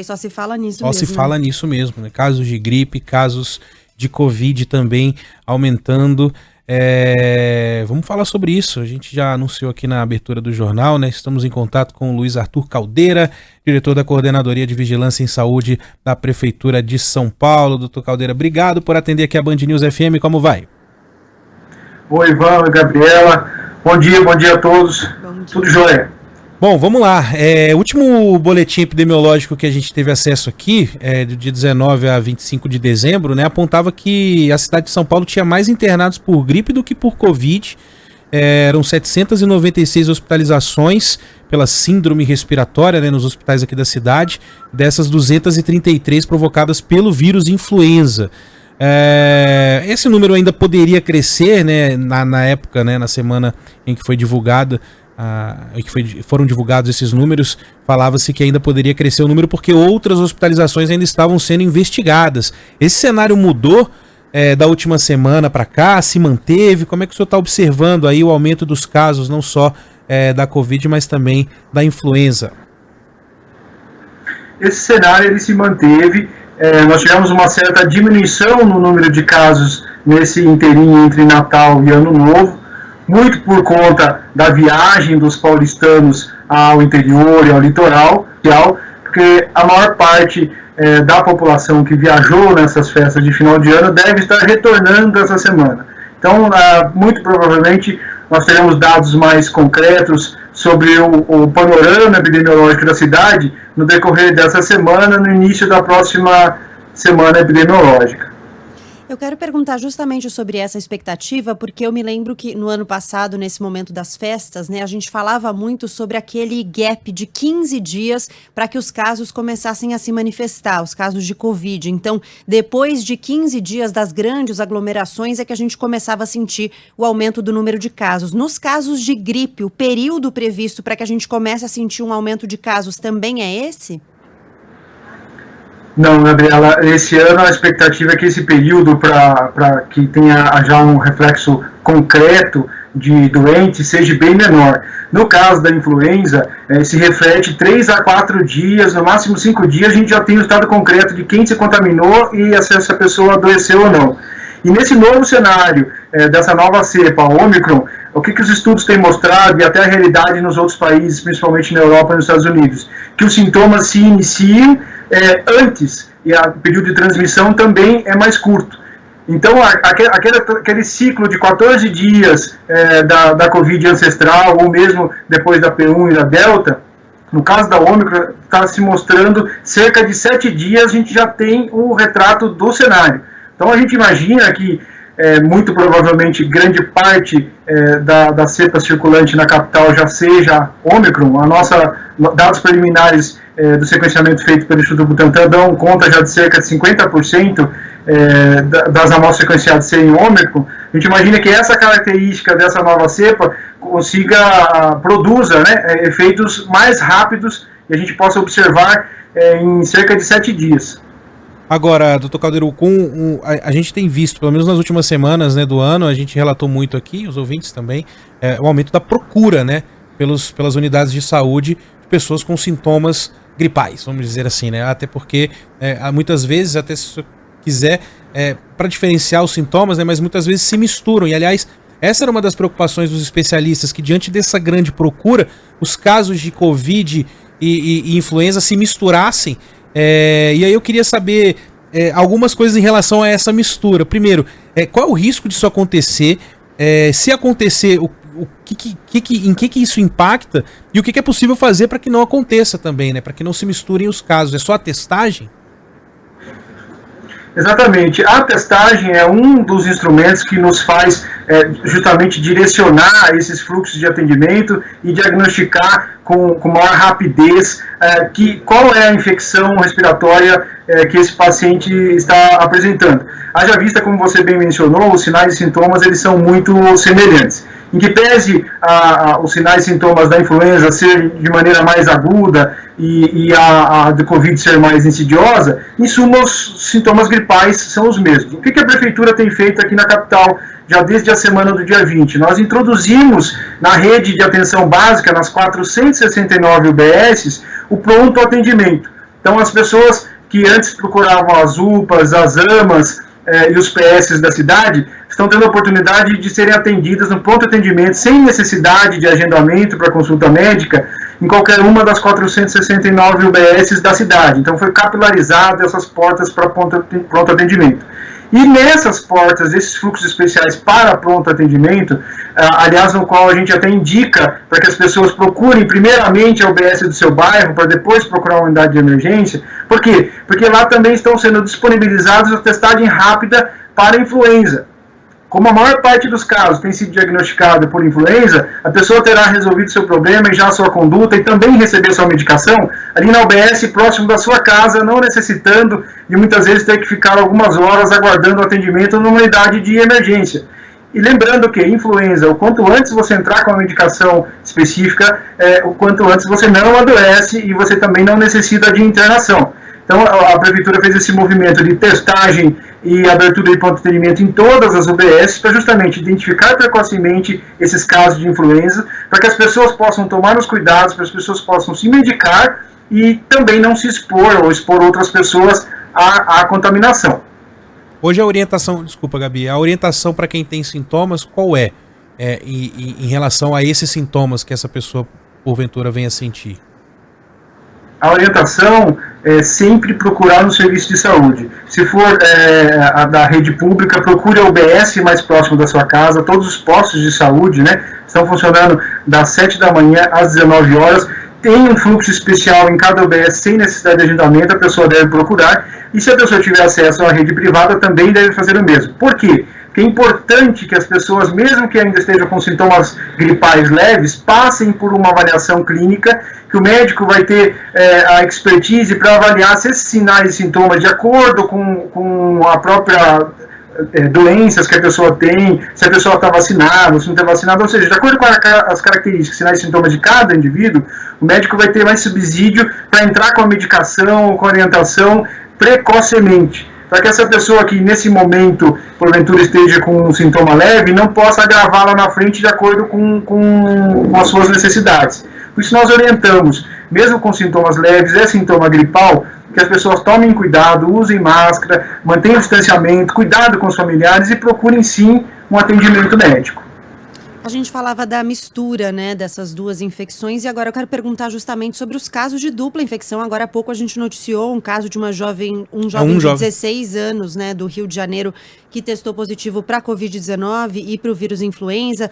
Só se fala nisso Só mesmo. se fala nisso mesmo, né? Casos de gripe, casos de Covid também aumentando. Vamos falar sobre isso. A gente já anunciou aqui na abertura do jornal, né? Estamos em contato com o Luiz Arthur Caldeira, diretor da Coordenadoria de Vigilância em Saúde da Prefeitura de São Paulo. Doutor Caldeira, obrigado por atender aqui a Band News FM. Como vai? Oi, Ivan, oi, Gabriela. Bom dia a todos. Bom dia. Tudo jóia? Bom, vamos lá. O último boletim epidemiológico que a gente teve acesso aqui, do dia 19 a 25 de dezembro, né, apontava que a cidade de São Paulo tinha mais internados por gripe do que por Covid. Eram 796 hospitalizações pela síndrome respiratória, né, nos hospitais aqui da cidade, dessas 233 provocadas pelo vírus influenza. Esse número ainda poderia crescer, né, na época, né, na semana em que foi divulgada, foram divulgados esses números, falava-se que ainda poderia crescer o número porque outras hospitalizações ainda estavam sendo investigadas. Esse cenário mudou da última semana para cá, se manteve? Como é que o senhor está observando aí o aumento dos casos, não só da Covid, mas também da influenza? Esse cenário ele se manteve. Nós tivemos uma certa diminuição no número de casos nesse inteirinho entre Natal e Ano Novo, muito por conta da viagem dos paulistanos ao interior e ao litoral, porque a maior parte da população que viajou nessas festas de final de ano deve estar retornando essa semana. Então, muito provavelmente, nós teremos dados mais concretos sobre o panorama epidemiológico da cidade no decorrer dessa semana, no início da próxima semana epidemiológica. Eu quero perguntar justamente sobre essa expectativa, porque eu me lembro que no ano passado, nesse momento das festas, né, a gente falava muito sobre aquele gap de 15 dias para que os casos começassem a se manifestar, os casos de Covid. Então, depois de 15 dias das grandes aglomerações é que a gente começava a sentir o aumento do número de casos. Nos casos de gripe, o período previsto para que a gente comece a sentir um aumento de casos também é esse? Não, Gabriela, esse ano a expectativa é que esse período, para que tenha já um reflexo concreto de doentes, seja bem menor. No caso da influenza, se reflete 3 a 4 dias, no máximo 5 dias, a gente já tem o estado concreto de quem se contaminou e se essa pessoa adoeceu ou não. E nesse novo cenário, dessa nova cepa, Ômicron, o que os estudos têm mostrado, e até a realidade nos outros países, principalmente na Europa e nos Estados Unidos, que os sintomas se iniciam antes, e o período de transmissão também é mais curto. Então, aquele ciclo de 14 dias da Covid ancestral, ou mesmo depois da P1 e da Delta, no caso da Ômicron, está se mostrando cerca de 7 dias, a gente já tem um retrato do cenário. Então, a gente imagina que, muito provavelmente, grande parte da cepa circulante na capital já seja Ômicron. Dados preliminares do sequenciamento feito pelo Instituto Butantan dão conta já de cerca de 50% das amostras sequenciadas serem Ômicron. A gente imagina que essa característica dessa nova cepa produza, né, efeitos mais rápidos e a gente possa observar em cerca de 7 dias. Agora, doutor Caldeira, a gente tem visto, pelo menos nas últimas semanas, né, do ano, a gente relatou muito aqui, os ouvintes também, o aumento da procura, né, pelas unidades de saúde de pessoas com sintomas gripais, vamos dizer assim, né, até porque muitas vezes, até se você quiser, para diferenciar os sintomas, né, mas muitas vezes se misturam, e aliás, essa era uma das preocupações dos especialistas, que diante dessa grande procura, os casos de Covid e influenza se misturassem. E aí eu queria saber algumas coisas em relação a essa mistura. Primeiro, qual é o risco disso acontecer? Se acontecer, em que isso impacta? E o que é possível fazer para que não aconteça também, né? Para que não se misturem os casos? É só a testagem? Exatamente. A testagem é um dos instrumentos que nos faz justamente direcionar esses fluxos de atendimento e diagnosticar com maior rapidez qual é a infecção respiratória que esse paciente está apresentando. Haja vista, como você bem mencionou, os sinais e sintomas eles são muito semelhantes. Em que pese os sinais e sintomas da influenza ser de maneira mais aguda e a do Covid ser mais insidiosa, em suma, os sintomas gripais são os mesmos. O que a Prefeitura tem feito aqui na capital, já desde a semana do dia 20? Nós introduzimos na rede de atenção básica, nas 469 UBSs, o pronto atendimento. Então, as pessoas que antes procuravam as UPAs, as AMAs e os PS da cidade estão tendo a oportunidade de serem atendidas no pronto atendimento, sem necessidade de agendamento para consulta médica, em qualquer uma das 469 UBSs da cidade. Então, foi capilarizado essas portas para pronto atendimento. E nessas portas, esses fluxos especiais para pronto atendimento, aliás, no qual a gente até indica para que as pessoas procurem primeiramente a UBS do seu bairro, para depois procurar uma unidade de emergência. Por quê? Porque lá também estão sendo disponibilizados a testagem rápida para influenza. Como a maior parte dos casos tem sido diagnosticado por influenza, a pessoa terá resolvido seu problema e já a sua conduta e também receber sua medicação ali na UBS, próximo da sua casa, não necessitando de muitas vezes ter que ficar algumas horas aguardando o atendimento numa unidade de emergência. E lembrando que influenza, o quanto antes você entrar com a medicação específica, o quanto antes você não adoece e você também não necessita de internação. Então, a Prefeitura fez esse movimento de testagem e abertura de pronto atendimento em todas as UBS para justamente identificar precocemente esses casos de influenza, para que as pessoas possam tomar os cuidados, para que as pessoas possam se medicar e também não se expor ou expor outras pessoas à contaminação. Hoje a orientação, desculpa Gabi, a orientação para quem tem sintomas, qual é? Em relação a esses sintomas que essa pessoa porventura venha sentir? A orientação é sempre procurar no serviço de saúde. Se for a da rede pública, procure a UBS mais próximo da sua casa. Todos os postos de saúde, né, estão funcionando das 7 da manhã às 19 horas. Tem um fluxo especial em cada UBS sem necessidade de agendamento, a pessoa deve procurar. E se a pessoa tiver acesso à rede privada, também deve fazer o mesmo. Por quê? Porque é importante que as pessoas, mesmo que ainda estejam com sintomas gripais leves, passem por uma avaliação clínica, que o médico vai ter a expertise para avaliar se esses sinais e sintomas, de acordo com a própria doenças que a pessoa tem, se a pessoa está vacinada, se não está vacinada, ou seja, de acordo com as características, sinais e sintomas de cada indivíduo, o médico vai ter mais subsídio para entrar com a medicação, com a orientação precocemente, para que essa pessoa que nesse momento, porventura, esteja com um sintoma leve, não possa agravá-la na frente de acordo com as suas necessidades. Por isso nós orientamos, mesmo com sintomas leves, sintoma gripal, que as pessoas tomem cuidado, usem máscara, mantenham o distanciamento, cuidado com os familiares e procurem sim um atendimento médico. A gente falava da mistura, né, dessas duas infecções, e agora eu quero perguntar justamente sobre os casos de dupla infecção. Agora há pouco a gente noticiou um caso de um jovem de 16 anos, né, do Rio de Janeiro, que testou positivo para a Covid-19 e para o vírus influenza.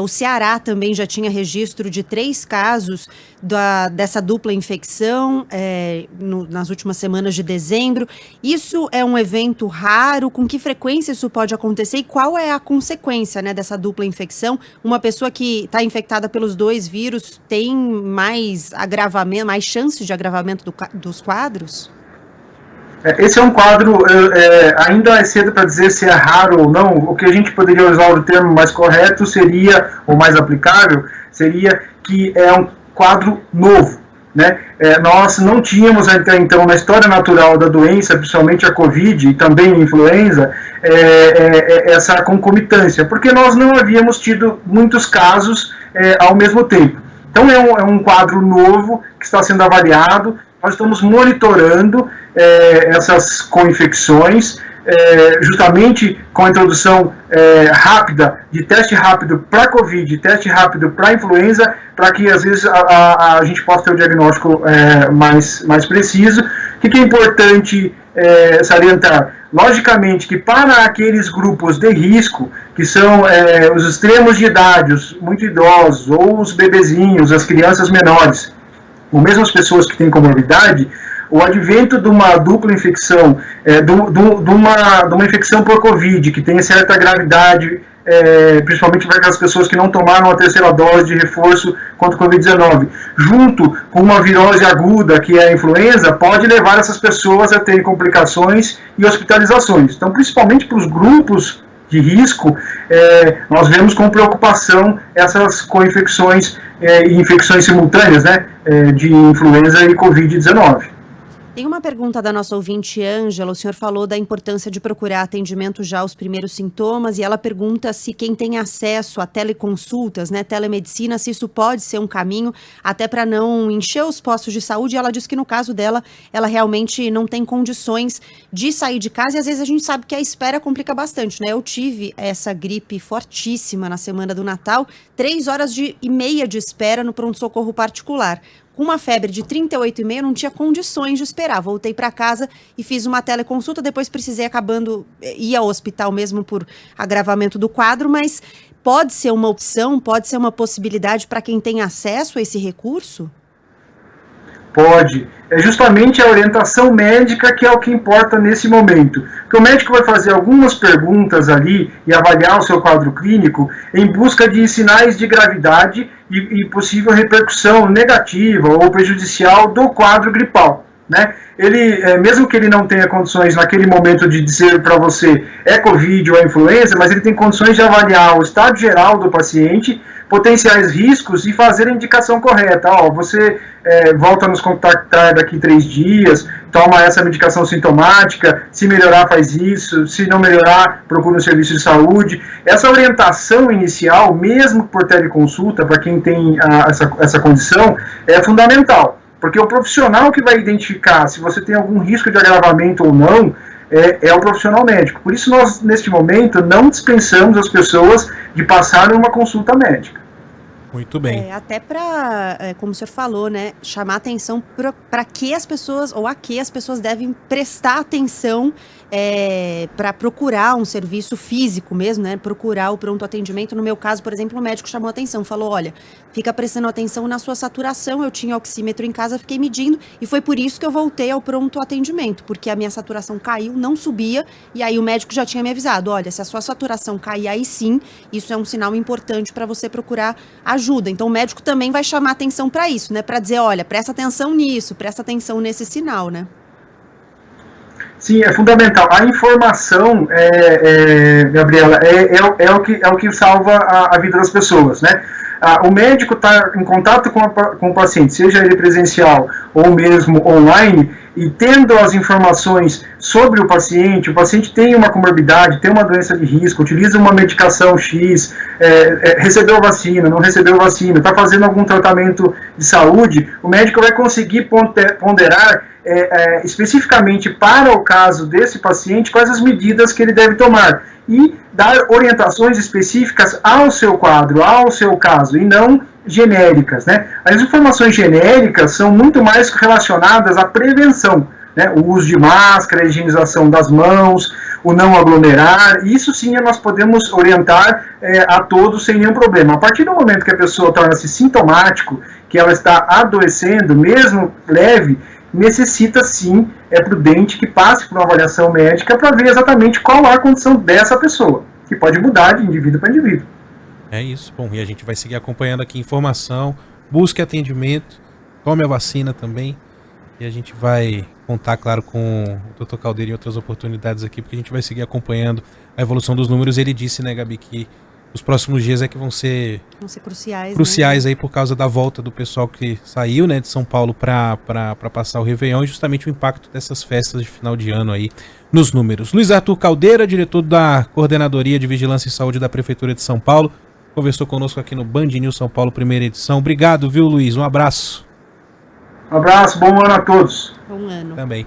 O Ceará também já tinha registro de 3 casos dessa dupla infecção nas últimas semanas de dezembro. Isso é um evento raro? Com que frequência isso pode acontecer e qual é a consequência, né, dessa dupla infecção? Uma pessoa que está infectada pelos 2 vírus tem mais agravamento, mais chances de agravamento dos quadros? Esse é um quadro, ainda é cedo para dizer se é raro ou não. O que a gente poderia usar o termo mais correto seria, ou mais aplicável, seria que é um quadro novo, né? Nós não tínhamos até então, na história natural da doença, principalmente a Covid e também a influenza, essa concomitância, porque nós não havíamos tido muitos casos ao mesmo tempo. Então é um quadro novo que está sendo avaliado. Nós estamos monitorando essas co-infecções, justamente com a introdução rápida, de teste rápido para Covid, teste rápido para influenza, para que às vezes a gente possa ter o diagnóstico mais preciso. O que é importante salientar? Logicamente que para aqueles grupos de risco, que são os extremos de idade, os muito idosos, ou os bebezinhos, as crianças menores, ou mesmo as pessoas que têm comorbidade, o advento de uma dupla infecção, de uma infecção por Covid, que tem certa gravidade, principalmente para aquelas pessoas que não tomaram a 3ª dose de reforço contra o Covid-19, junto com uma virose aguda, que é a influenza, pode levar essas pessoas a terem complicações e hospitalizações. Então, principalmente para os grupos de risco, nós vemos com preocupação essas co-infecções e infecções simultâneas, né, de influenza e Covid-19. Tem uma pergunta da nossa ouvinte Ângela. O senhor falou da importância de procurar atendimento já aos primeiros sintomas e ela pergunta se quem tem acesso a teleconsultas, né, telemedicina, se isso pode ser um caminho até para não encher os postos de saúde. E ela diz que no caso dela, ela realmente não tem condições de sair de casa e às vezes a gente sabe que a espera complica bastante, né? Eu tive essa gripe fortíssima na semana do Natal, 3 horas e meia de espera no pronto-socorro particular. Com uma febre de 38,5, não tinha condições de esperar. Voltei para casa e fiz uma teleconsulta, depois precisei ir ao hospital mesmo por agravamento do quadro, mas pode ser uma opção, pode ser uma possibilidade para quem tem acesso a esse recurso? Pode. É justamente a orientação médica que é o que importa nesse momento. Porque o médico vai fazer algumas perguntas ali e avaliar o seu quadro clínico em busca de sinais de gravidade e possível repercussão negativa ou prejudicial do quadro gripal, né? Ele, mesmo que ele não tenha condições naquele momento de dizer para você é Covid ou é influenza, mas ele tem condições de avaliar o estado geral do paciente, potenciais riscos e fazer a indicação correta. Você volta a nos contactar daqui 3 dias, toma essa medicação sintomática, se melhorar faz isso, se não melhorar procura um serviço de saúde. Essa orientação inicial, mesmo por teleconsulta, para quem tem essa condição, é fundamental. Porque o profissional que vai identificar se você tem algum risco de agravamento ou não é o profissional médico. Por isso nós, neste momento, não dispensamos as pessoas de passarem uma consulta médica. Muito bem. Até para, como o senhor falou, né, chamar atenção para que as pessoas, ou a que as pessoas devem prestar atenção para procurar um serviço físico mesmo, né, procurar o pronto atendimento. No meu caso, por exemplo, o médico chamou atenção, falou, olha, fica prestando atenção na sua saturação, eu tinha oxímetro em casa, fiquei medindo, e foi por isso que eu voltei ao pronto atendimento, porque a minha saturação caiu, não subia, e aí o médico já tinha me avisado, olha, se a sua saturação cair, aí sim, isso é um sinal importante para você procurar ajuda. Então o médico também vai chamar atenção para isso, né? Para dizer, olha, presta atenção nisso, presta atenção nesse sinal, né? Sim, é fundamental. A informação, Gabriela, é o que salva a vida das pessoas, né? O médico está em contato com o paciente, seja ele presencial ou mesmo online, e tendo as informações sobre o paciente tem uma comorbidade, tem uma doença de risco, utiliza uma medicação X, recebeu vacina, não recebeu vacina, está fazendo algum tratamento de saúde, o médico vai conseguir ponderar especificamente para o caso desse paciente quais as medidas que ele deve tomar e dar orientações específicas ao seu quadro, ao seu caso, e não genéricas, né? As informações genéricas são muito mais relacionadas à prevenção, né? O uso de máscara, a higienização das mãos, o não aglomerar, isso sim nós podemos orientar a todos sem nenhum problema. A partir do momento que a pessoa torna-se sintomático, que ela está adoecendo, mesmo leve, necessita sim, é prudente que passe por uma avaliação médica para ver exatamente qual é a condição dessa pessoa, que pode mudar de indivíduo para indivíduo. É isso. Bom, e a gente vai seguir acompanhando aqui informação, busque atendimento, tome a vacina também, e a gente vai contar, claro, com o Dr. Caldeira em outras oportunidades aqui, porque a gente vai seguir acompanhando a evolução dos números. Ele disse, né, Gabi, que os próximos dias que vão ser cruciais, né? Aí por causa da volta do pessoal que saiu, né, de São Paulo para passar o Réveillon, e justamente o impacto dessas festas de final de ano aí nos números. Luiz Arthur Caldeira, diretor da Coordenadoria de Vigilância e Saúde da Prefeitura de São Paulo, conversou conosco aqui no Band News São Paulo, primeira edição. Obrigado, viu, Luiz? Um abraço. Um abraço, bom ano a todos. Bom ano. Também.